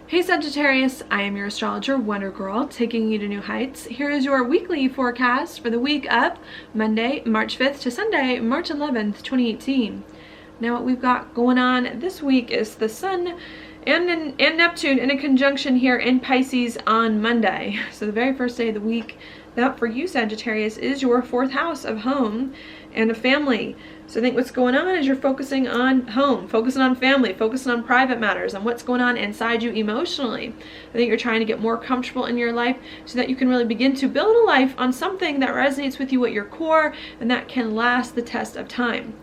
Hey Sagittarius, I am your astrologer, Wonder Girl, taking you to new heights. Here is your weekly forecast for the week of Monday, March 5th to Sunday, March 11th, 2018. Now what we've got going on this week is the Sun and Neptune in a conjunction here in Pisces on Monday. So the very first day of the week. That for you, Sagittarius, is your fourth house of home and a family. So I think what's going on is you're focusing on home, focusing on family, focusing on private matters, on what's going on inside you emotionally. I think you're trying to get more comfortable in your life so that you can really begin to build a life on something that resonates with you at your core and that can last the test of time.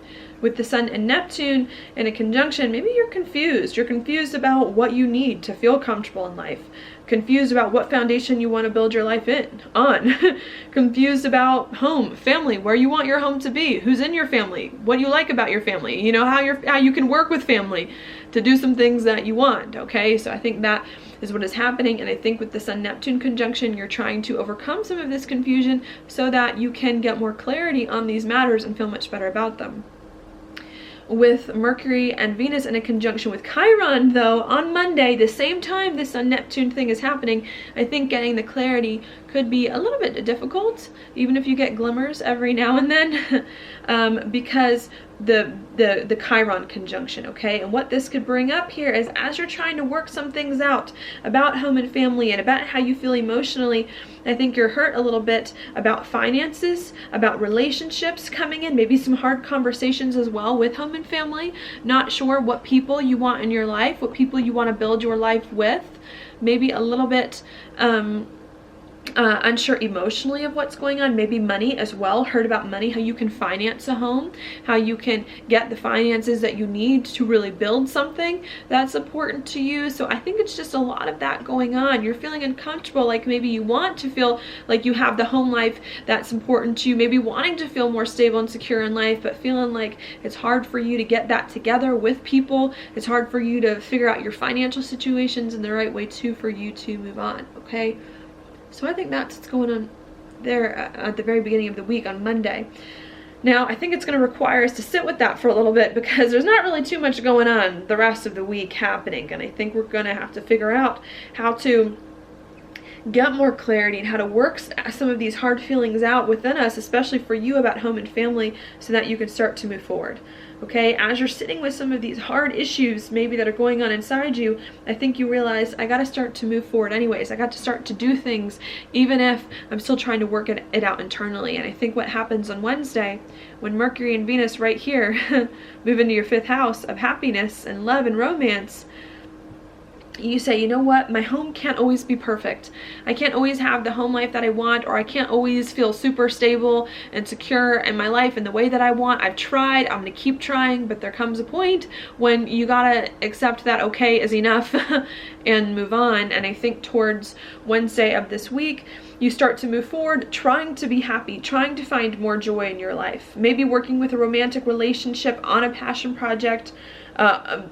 With the Sun and Neptune in a conjunction, maybe you're confused. You're confused about what you need to feel comfortable in life. Confused about what foundation you want to build your life on. Confused about home, family, where you want your home to be, who's in your family, what you like about your family, you know, how you can work with family to do some things that you want, okay? So I think that is what is happening, and I think with the Sun-Neptune conjunction, you're trying to overcome some of this confusion so that you can get more clarity on these matters and feel much better about them. With Mercury and Venus in a conjunction with Chiron, though, on Monday, the same time this Sun-Neptune thing is happening, I think getting the clarity could be a little bit difficult, even if you get glimmers every now and then, because the Chiron conjunction, okay? And what this could bring up here is as you're trying to work some things out about home and family and about how you feel emotionally, I think you're hurt a little bit about finances, about relationships coming in, maybe some hard conversations as well with home and family, not sure what people you want in your life, what people you want to build your life with, maybe a little bit unsure emotionally of what's going on, maybe money as well, heard about money, how you can finance a home, how you can get the finances that you need to really build something that's important to you. So I think it's just a lot of that going on. You're feeling uncomfortable, like maybe you want to feel like you have the home life that's important to you, maybe wanting to feel more stable and secure in life, but feeling like it's hard for you to get that together with people. It's hard for you to figure out your financial situations in the right way too for you to move on, okay? So I think that's what's going on there at the very beginning of the week on Monday. Now, I think it's going to require us to sit with that for a little bit because there's not really too much going on the rest of the week happening. And I think we're going to have to figure out how to get more clarity and how to work some of these hard feelings out within us, especially for you about home and family, so that you can start to move forward. Okay, as you're sitting with some of these hard issues maybe that are going on inside you, I think you realize I got to start to move forward anyways. I got to start to do things even if I'm still trying to work it out internally. And I think what happens on Wednesday when Mercury and Venus right here move into your fifth house of happiness and love and romance, you say, you know what, my home can't always be perfect. I can't always have the home life that I want, or I can't always feel super stable and secure in my life in the way that I want. I've tried, I'm gonna keep trying, but there comes a point when you gotta accept that okay is enough and move on. And I think towards Wednesday of this week, you start to move forward, trying to be happy, trying to find more joy in your life. Maybe working with a romantic relationship, on a passion project,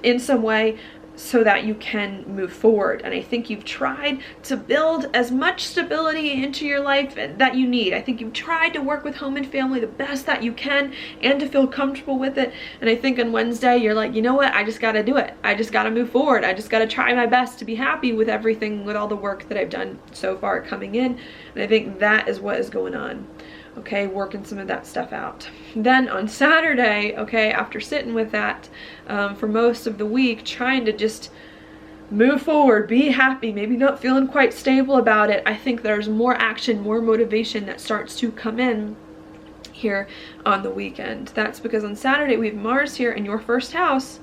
in some way, so that you can move forward. And I think you've tried to build as much stability into your life that you need. I think you've tried to work with home and family the best that you can and to feel comfortable with it. And I think on Wednesday, you're like, you know what? I just got to do it. I just got to move forward. I just got to try my best to be happy with everything, with all the work that I've done so far coming in. And I think that is what is going on. Okay, working some of that stuff out. Then on Saturday, okay, after sitting with that for most of the week, trying to just move forward, be happy, maybe not feeling quite stable about it, I think there's more action, more motivation that starts to come in here on the weekend. That's because on Saturday we have Mars here in your first house,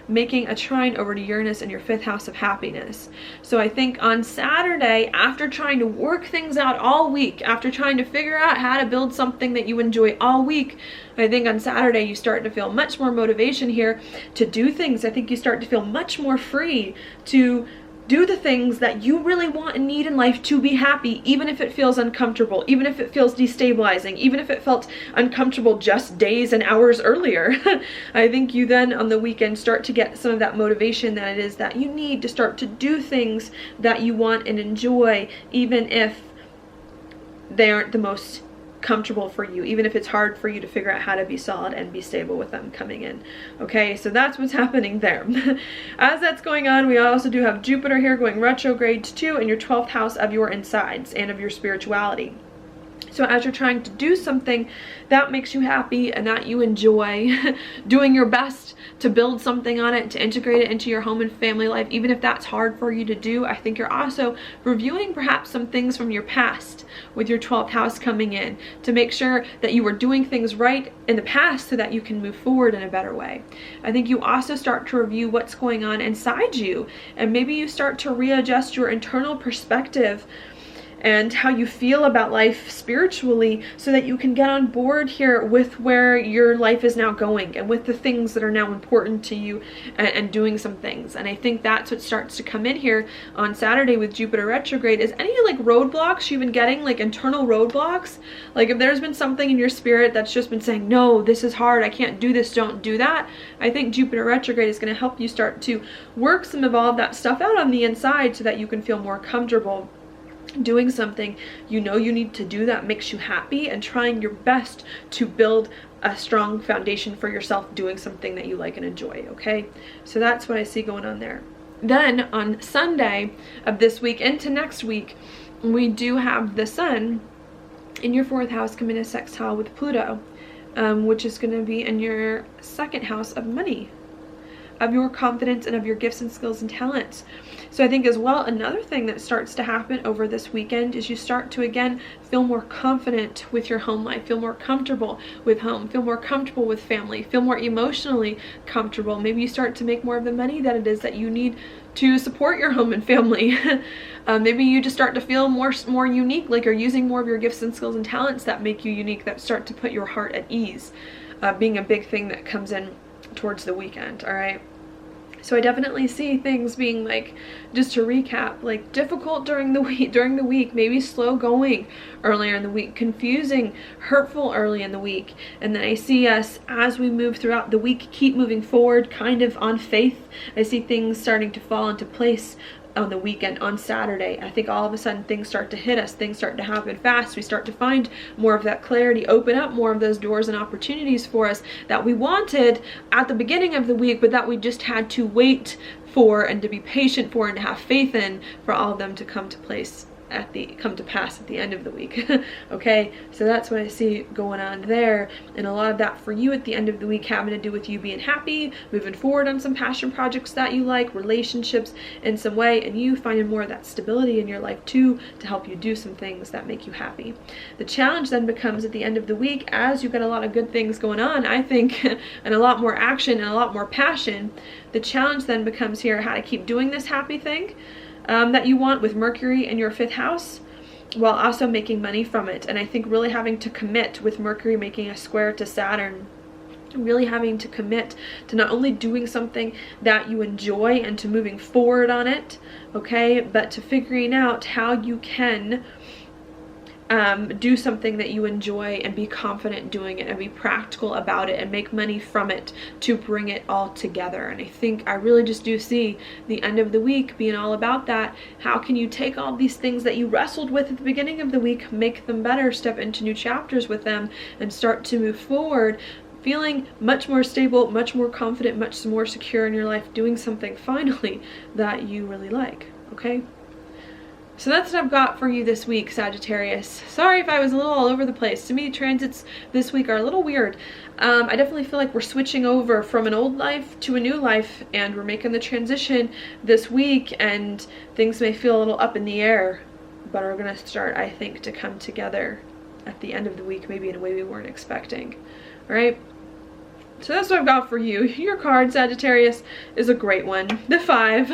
making a trine over to Uranus in your fifth house of happiness. So I think on Saturday, after trying to work things out all week, after trying to figure out how to build something that you enjoy all week, I think on Saturday you start to feel much more motivation here to do things. I think you start to feel much more free to do the things that you really want and need in life to be happy, even if it feels uncomfortable, even if it feels destabilizing, even if it felt uncomfortable just days and hours earlier. I think you then on the weekend start to get some of that motivation that it is that you need to start to do things that you want and enjoy, even if they aren't the most comfortable for you, even if it's hard for you to figure out how to be solid and be stable with them coming in. Okay, so that's what's happening there. As that's going on, we also do have Jupiter here going retrograde too in your 12th house of your insides and of your spirituality. So as you're trying to do something that makes you happy and that you enjoy, doing your best to build something on it, to integrate it into your home and family life, even if that's hard for you to do, I think you're also reviewing perhaps some things from your past with your 12th house coming in to make sure that you were doing things right in the past so that you can move forward in a better way. I think you also start to review what's going on inside you, and maybe you start to readjust your internal perspective and how you feel about life spiritually so that you can get on board here with where your life is now going and with the things that are now important to you, and doing some things. And I think that's what starts to come in here on Saturday with Jupiter retrograde, is any like roadblocks you've been getting, like internal roadblocks. Like if there's been something in your spirit that's just been saying, no, this is hard, I can't do this, don't do that. I think Jupiter retrograde is going to help you start to work some of all of that stuff out on the inside so that you can feel more comfortable doing something you know you need to do that makes you happy, and trying your best to build a strong foundation for yourself doing something that you like and enjoy. Okay, so that's what I see going on there. Then on Sunday of this week into next week, we do have the Sun in your 4th house coming in a sextile with Pluto, which is going to be in your 2nd house of money, of your confidence, and of your gifts and skills and talents. So I think as well, another thing that starts to happen over this weekend is you start to again feel more confident with your home life, feel more comfortable with home, feel more comfortable with family, feel more emotionally comfortable. Maybe you start to make more of the money that it is that you need to support your home and family. Maybe you just start to feel more unique, like you're using more of your gifts and skills and talents that make you unique, that start to put your heart at ease, being a big thing that comes in towards the weekend. All right, so I definitely see things being like, just to recap, like difficult during the week, maybe slow going earlier in the week, confusing, hurtful early in the week, and then I see us as we move throughout the week keep moving forward kind of on faith. I see things starting to fall into place on the weekend. On Saturday, I think all of a sudden things start to hit us, things start to happen fast, we start to find more of that clarity, open up more of those doors and opportunities for us that we wanted at the beginning of the week, but that we just had to wait for and to be patient for and to have faith in, for all of them to come to place come to pass at the end of the week. Okay, so that's what I see going on there, and a lot of that for you at the end of the week having to do with you being happy, moving forward on some passion projects that you like, relationships in some way, and you finding more of that stability in your life too to help you do some things that make you happy. The challenge then becomes at the end of the week, as you've got a lot of good things going on, I think, and a lot more action and a lot more passion, the challenge then becomes here how to keep doing this happy thing that you want with Mercury in your 5th house, while also making money from it. And I think really having to commit with Mercury making a square to Saturn, really having to commit to not only doing something that you enjoy and to moving forward on it, okay, but to figuring out how you can do something that you enjoy and be confident doing it and be practical about it and make money from it to bring it all together. And I think I really just do see the end of the week being all about that. How can you take all these things that you wrestled with at the beginning of the week, make them better, step into new chapters with them, and start to move forward feeling much more stable, much more confident, much more secure in your life, doing something finally that you really like. Okay, so that's what I've got for you this week, Sagittarius. Sorry if I was a little all over the place. To me, transits this week are a little weird. I definitely feel like we're switching over from an old life to a new life, and we're making the transition this week, and things may feel a little up in the air, but are going to start, I think, to come together at the end of the week, maybe in a way we weren't expecting. All right? So that's what I've got for you. Your card, Sagittarius, is a great one. The 5.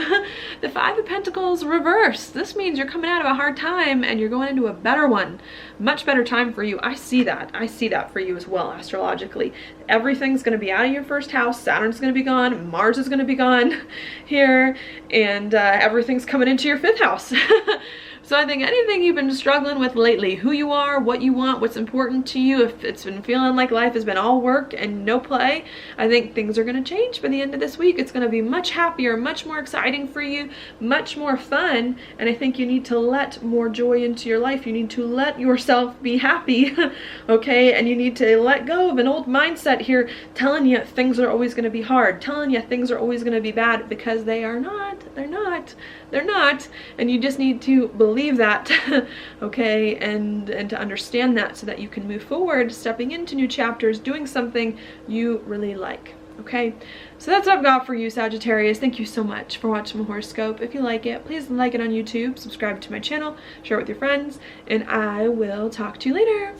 The 5 of Pentacles reversed. This means you're coming out of a hard time and you're going into a better one. Much better time for you. I see that. I see that for you as well, astrologically. Everything's going to be out of your 1st house. Saturn's going to be gone. Mars is going to be gone here. And everything's coming into your 5th house. So I think anything you've been struggling with lately, who you are, what you want, what's important to you, if it's been feeling like life has been all work and no play, I think things are going to change by the end of this week. It's going to be much happier, much more exciting for you, much more fun. And I think you need to let more joy into your life. You need to let yourself be happy, okay? And you need to let go of an old mindset here telling you things are always going to be hard, telling you things are always going to be bad, because they are not. They're not. And you just need to believe that, okay? And to understand that, so that you can move forward, stepping into new chapters, doing something you really like. Okay, so that's what I've got for you, Sagittarius. Thank you so much for watching my horoscope. If you like it, please like it on YouTube, subscribe to my channel, share it with your friends, and I will talk to you later.